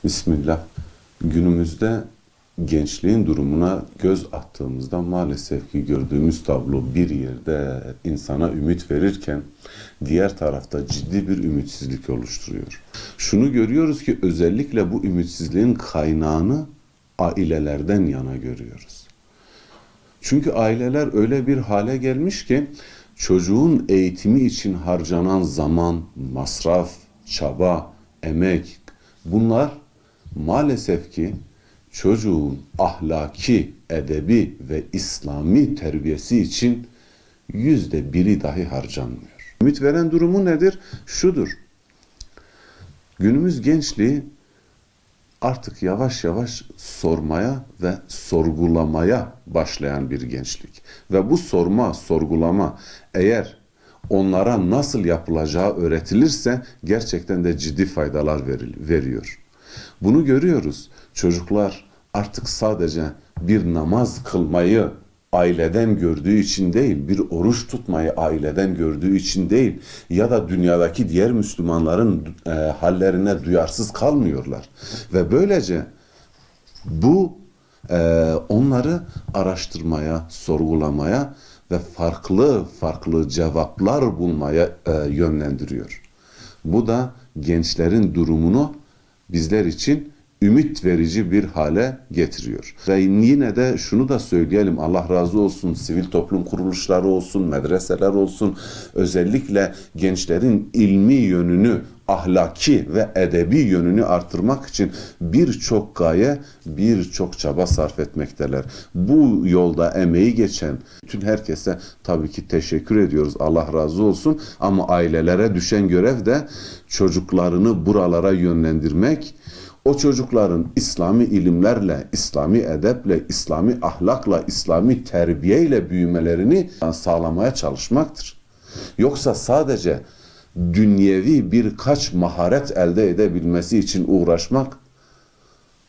Bismillah. Günümüzde gençliğin durumuna göz attığımızda maalesef ki gördüğümüz tablo bir yerde insana ümit verirken diğer tarafta ciddi bir ümitsizlik oluşturuyor. Şunu görüyoruz ki özellikle bu ümitsizliğin kaynağını ailelerden yana görüyoruz. Çünkü aileler öyle bir hale gelmiş ki çocuğun eğitimi için harcanan zaman, masraf, çaba, emek bunlar maalesef ki çocuğun ahlaki, edebi ve İslami terbiyesi için %1'i dahi harcanmıyor. Ümit veren durumu nedir? Şudur. Günümüz gençliği artık yavaş yavaş sormaya ve sorgulamaya başlayan bir gençlik. Ve bu sorma, sorgulama eğer onlara nasıl yapılacağı öğretilirse gerçekten de ciddi faydalar veriyor. Bunu görüyoruz. Çocuklar artık sadece bir namaz kılmayı aileden gördüğü için değil, bir oruç tutmayı aileden gördüğü için değil ya da dünyadaki diğer Müslümanların hallerine duyarsız kalmıyorlar. Ve böylece bu onları araştırmaya, sorgulamaya ve farklı farklı cevaplar bulmaya yönlendiriyor. Bu da gençlerin durumunu bizler için ümit verici bir hale getiriyor. Ve yine de şunu da söyleyelim, Allah razı olsun, sivil toplum kuruluşları olsun, medreseler olsun, özellikle gençlerin ilmi yönünü, ahlaki ve edebi yönünü artırmak için birçok gaye, birçok çaba sarf etmekteler. Bu yolda emeği geçen bütün herkese tabii ki teşekkür ediyoruz. Allah razı olsun. Ama ailelere düşen görev de çocuklarını buralara yönlendirmek, o çocukların İslami ilimlerle, İslami edeple, İslami ahlakla, İslami terbiyeyle büyümelerini sağlamaya çalışmaktır. Yoksa sadece dünyevi birkaç maharet elde edebilmesi için uğraşmak,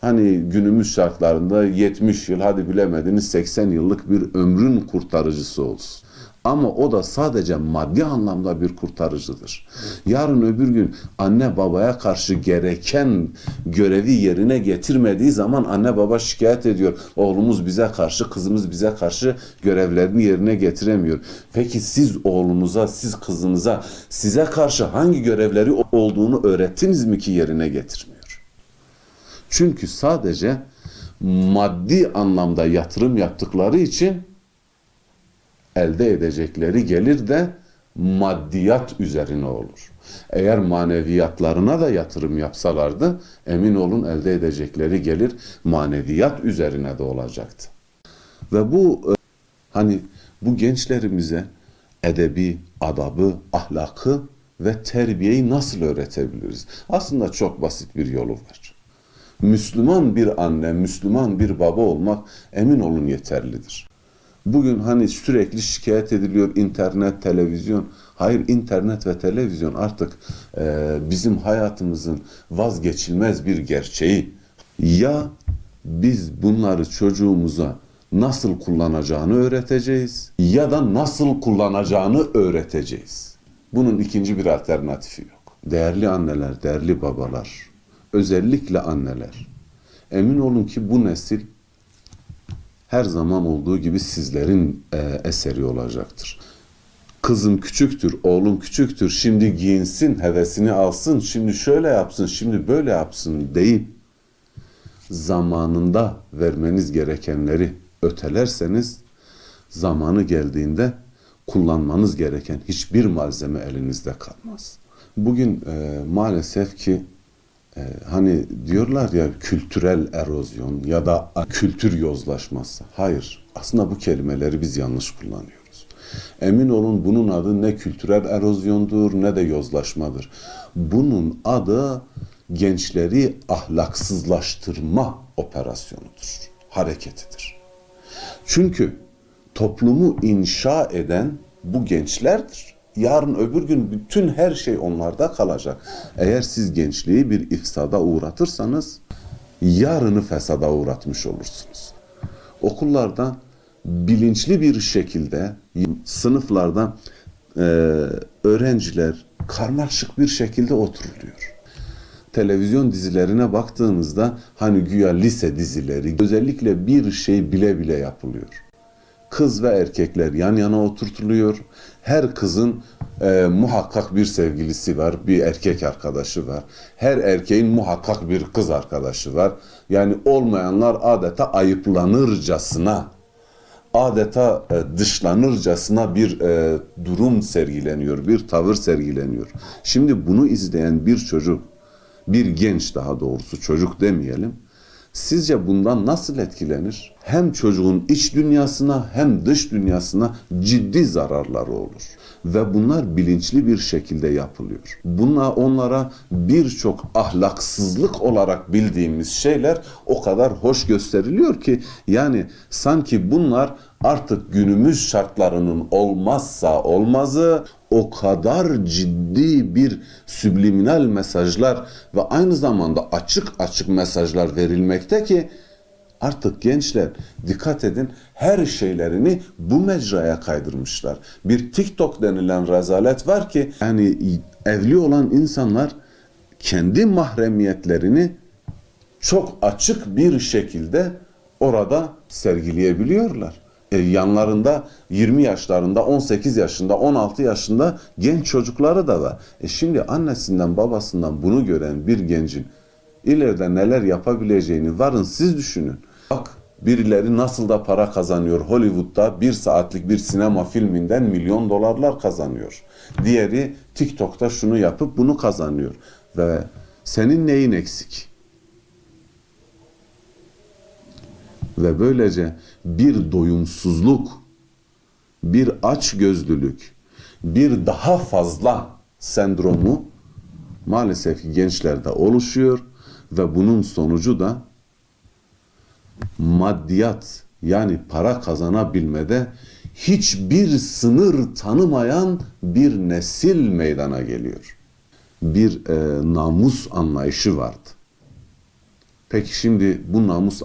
hani günümüz şartlarında 70 yıl, hadi bilemediniz 80 yıllık bir ömrün kurtarıcısı olsun. Ama o da sadece maddi anlamda bir kurtarıcıdır. Yarın öbür gün anne babaya karşı gereken görevi yerine getirmediği zaman anne baba şikayet ediyor. Oğlumuz bize karşı, kızımız bize karşı görevlerini yerine getiremiyor. Peki siz oğlunuza, siz kızınıza size karşı hangi görevleri olduğunu öğrettiniz mi ki yerine getirmiyor? Çünkü sadece maddi anlamda yatırım yaptıkları için elde edecekleri gelir de maddiyat üzerine olur. Eğer maneviyatlarına da yatırım yapsalardı, emin olun elde edecekleri gelir maneviyat üzerine de olacaktı. Ve bu hani bu gençlerimize edebi, adabı, ahlakı ve terbiyeyi nasıl öğretebiliriz? Aslında çok basit bir yolu var. Müslüman bir anne, Müslüman bir baba olmak emin olun yeterlidir. Bugün hani sürekli şikayet ediliyor internet, televizyon. Hayır, internet ve televizyon artık bizim hayatımızın vazgeçilmez bir gerçeği. Ya biz bunları çocuğumuza nasıl kullanacağını öğreteceğiz ya da nasıl kullanacağını öğreteceğiz. Bunun ikinci bir alternatifi yok. Değerli anneler, değerli babalar, özellikle anneler, emin olun ki bu nesil her zaman olduğu gibi sizlerin eseri olacaktır. Kızım küçüktür, oğlum küçüktür, şimdi giyinsin, hevesini alsın, şimdi şöyle yapsın, şimdi böyle yapsın deyip zamanında vermeniz gerekenleri ötelerseniz zamanı geldiğinde kullanmanız gereken hiçbir malzeme elinizde kalmaz. Bugün maalesef ki hani diyorlar ya kültürel erozyon ya da kültür yozlaşması. Hayır, aslında bu kelimeleri biz yanlış kullanıyoruz. Emin olun bunun adı ne kültürel erozyondur ne de yozlaşmadır. Bunun adı gençleri ahlaksızlaştırma operasyonudur, hareketidir. Çünkü toplumu inşa eden bu gençlerdir. Yarın öbür gün bütün her şey onlarda kalacak. Eğer siz gençliği bir ifsada uğratırsanız yarını fesada uğratmış olursunuz. Okullarda bilinçli bir şekilde sınıflarda öğrenciler karmaşık bir şekilde oturuluyor. televizyon dizilerine baktığımızda hani güya lise dizileri, özellikle bir şey bile bile yapılıyor. Kız ve erkekler yan yana oturtuluyor. Her kızın muhakkak bir sevgilisi var, bir erkek arkadaşı var. Her erkeğin muhakkak bir kız arkadaşı var. Yani olmayanlar adeta ayıplanırcasına, adeta dışlanırcasına bir durum sergileniyor, bir tavır sergileniyor. Şimdi bunu izleyen bir çocuk, bir genç daha doğrusu, çocuk demeyelim, sizce bundan nasıl etkilenir? Hem çocuğun iç dünyasına hem dış dünyasına ciddi zararları olur. Ve bunlar bilinçli bir şekilde yapılıyor. Onlara birçok ahlaksızlık olarak bildiğimiz şeyler o kadar hoş gösteriliyor ki yani sanki bunlar artık günümüz şartlarının olmazsa olmazı, o kadar ciddi bir subliminal mesajlar ve aynı zamanda açık açık mesajlar verilmekte ki artık gençler dikkat edin her şeylerini bu mecraya kaydırmışlar. Bir TikTok denilen rezalet var ki yani evli olan insanlar kendi mahremiyetlerini çok açık bir şekilde orada sergileyebiliyorlar. Yanlarında 20 yaşlarında, 18 yaşında, 16 yaşında genç çocukları da var. Şimdi annesinden babasından bunu gören bir gencin ileride neler yapabileceğini varın siz düşünün. Bak birileri nasıl da para kazanıyor. Hollywood'da bir saatlik bir sinema filminden milyon dolarlar kazanıyor. Diğeri TikTok'ta şunu yapıp bunu kazanıyor. Ve senin neyin eksik? Ve böylece bir doyumsuzluk, bir açgözlülük, bir daha fazla sendromu maalesef ki gençlerde oluşuyor ve bunun sonucu da maddiyat yani para kazanabilmede hiçbir sınır tanımayan bir nesil meydana geliyor. Bir namus anlayışı vardı. Peki şimdi bu namus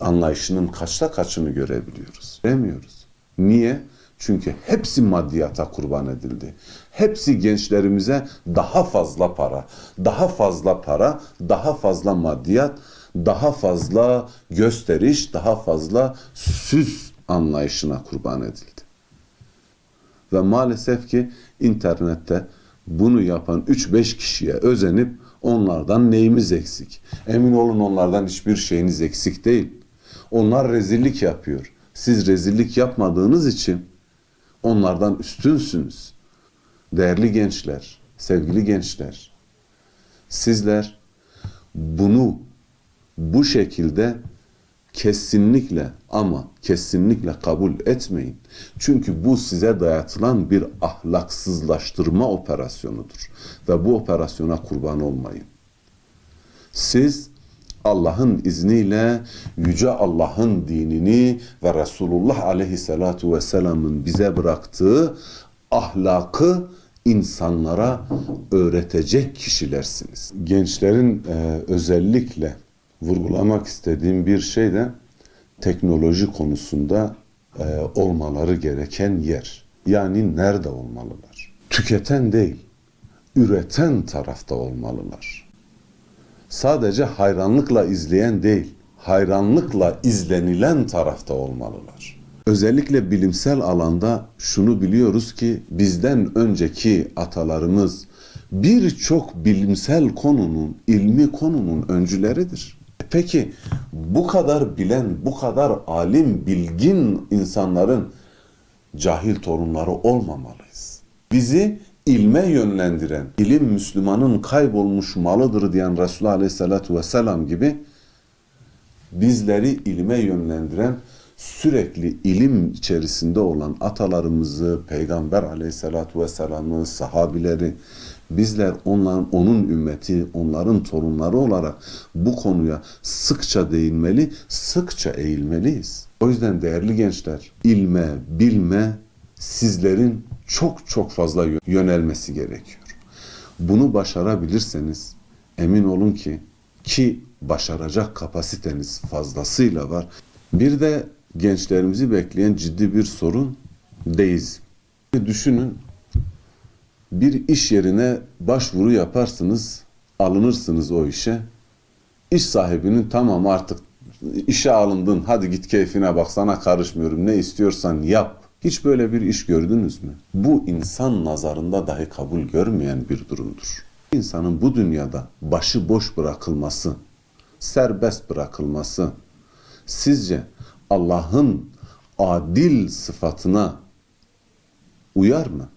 anlayışının kaçta kaçını görebiliyoruz? Göremiyoruz. Niye? Çünkü hepsi maddiyata kurban edildi. Hepsi gençlerimize daha fazla para, daha fazla para, daha fazla maddiyat, daha fazla gösteriş, daha fazla süs anlayışına kurban edildi. Ve maalesef ki internette bunu yapan 3-5 kişiye özenip onlardan neyimiz eksik? Emin olun onlardan hiçbir şeyiniz eksik değil. Onlar rezillik yapıyor. Siz rezillik yapmadığınız için onlardan üstünsünüz. Değerli gençler, sevgili gençler, sizler bunu bu şekilde kesinlikle ama kesinlikle kabul etmeyin. Çünkü bu size dayatılan bir ahlaksızlaştırma operasyonudur. Ve bu operasyona kurban olmayın. Siz Allah'ın izniyle Yüce Allah'ın dinini ve Resulullah Aleyhisselatu Vesselam'ın bize bıraktığı ahlakı insanlara öğretecek kişilersiniz. Gençlerin özellikle vurgulamak istediğim bir şey de teknoloji konusunda olmaları gereken yer. Yani nerede olmalılar? Tüketen değil, üreten tarafta olmalılar. Sadece hayranlıkla izleyen değil, hayranlıkla izlenilen tarafta olmalılar. Özellikle bilimsel alanda şunu biliyoruz ki bizden önceki atalarımız birçok bilimsel konunun, ilmi konunun öncüleridir. Peki bu kadar bilen, bu kadar alim, bilgin insanların cahil torunları olmamalıyız. Bizi ilme yönlendiren, ilim Müslümanın kaybolmuş malıdır diyen Resulullah Aleyhisselatü Vesselam gibi bizleri ilme yönlendiren, sürekli ilim içerisinde olan atalarımızı, Peygamber Aleyhisselatü Vesselam'ı, sahabileri, bizler onun ümmeti, onların torunları olarak bu konuya sıkça değinmeli, sıkça eğilmeliyiz. O yüzden değerli gençler, ilme, bilme sizlerin çok fazla yönelmesi gerekiyor. Bunu başarabilirseniz emin olun ki başaracak kapasiteniz fazlasıyla var. Bir de gençlerimizi bekleyen ciddi bir sorun deizm. Düşünün, bir iş yerine başvuru yaparsınız, Alınırsınız o işe. İş sahibinin tamam artık işe alındın, hadi git keyfine bak, sana karışmıyorum, ne istiyorsan yap. Hiç böyle bir iş gördünüz mü? Bu insan nazarında dahi kabul görmeyen bir durumdur. İnsanın bu dünyada başıboş bırakılması, serbest bırakılması sizce Allah'ın adil sıfatına uyar mı?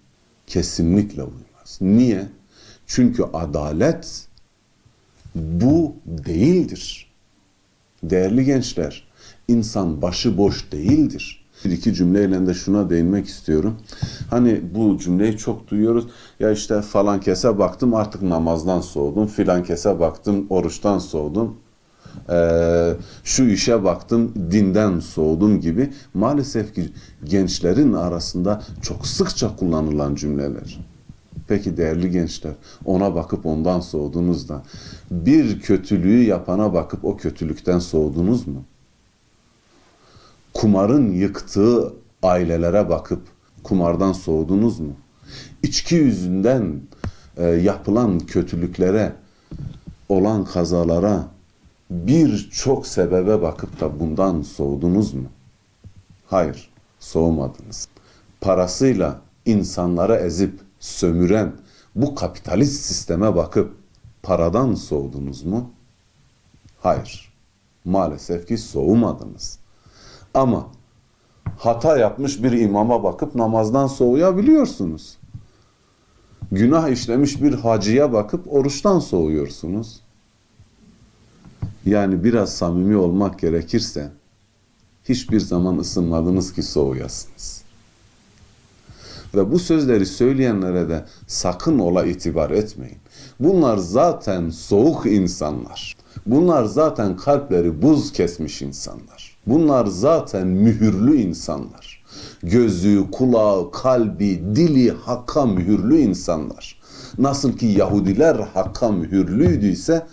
Kesinlikle uymaz. Niye? Çünkü adalet bu değildir. Değerli gençler, insan başıboş değildir. Bir iki cümleyle de şuna değinmek istiyorum. Hani bu cümleyi çok duyuyoruz. Ya işte falan kese baktım artık namazdan soğudum. Filan kese baktım oruçtan soğudum. Şu işe baktım dinden soğudum gibi. Maalesef ki gençlerin arasında çok sıkça kullanılan cümleler. Peki değerli gençler, ona bakıp ondan soğudunuz da bir kötülüğü yapana bakıp o kötülükten soğudunuz mu? Kumarın yıktığı ailelere bakıp kumardan soğudunuz mu? İçki yüzünden yapılan kötülüklere, olan kazalara birçok sebebe bakıp da bundan soğudunuz mu? Hayır, soğumadınız. Parasıyla insanlara ezip sömüren bu kapitalist sisteme bakıp paradan soğudunuz mu? Hayır, maalesef ki soğumadınız. Ama hata yapmış bir imama bakıp namazdan soğuyabiliyorsunuz. Günah işlemiş bir hacıya bakıp oruçtan soğuyorsunuz. Yani biraz samimi olmak gerekirse hiçbir zaman ısınmadınız ki soğuyasınız. Ve bu sözleri söyleyenlere de sakın ola itibar etmeyin. Bunlar zaten soğuk insanlar. Bunlar zaten kalpleri buz kesmiş insanlar. Bunlar zaten mühürlü insanlar. Gözü, kulağı, kalbi, dili hakka mühürlü insanlar. Nasıl ki Yahudiler hakka mühürlüydüyse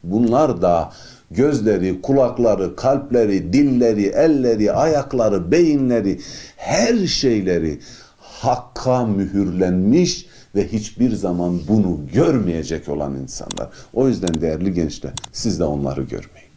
bunlar da gözleri, kulakları, kalpleri, dilleri, elleri, ayakları, beyinleri, her şeyleri hakka mühürlenmiş ve hiçbir zaman bunu görmeyecek olan insanlar. O yüzden değerli gençler, siz de onları görmeyin.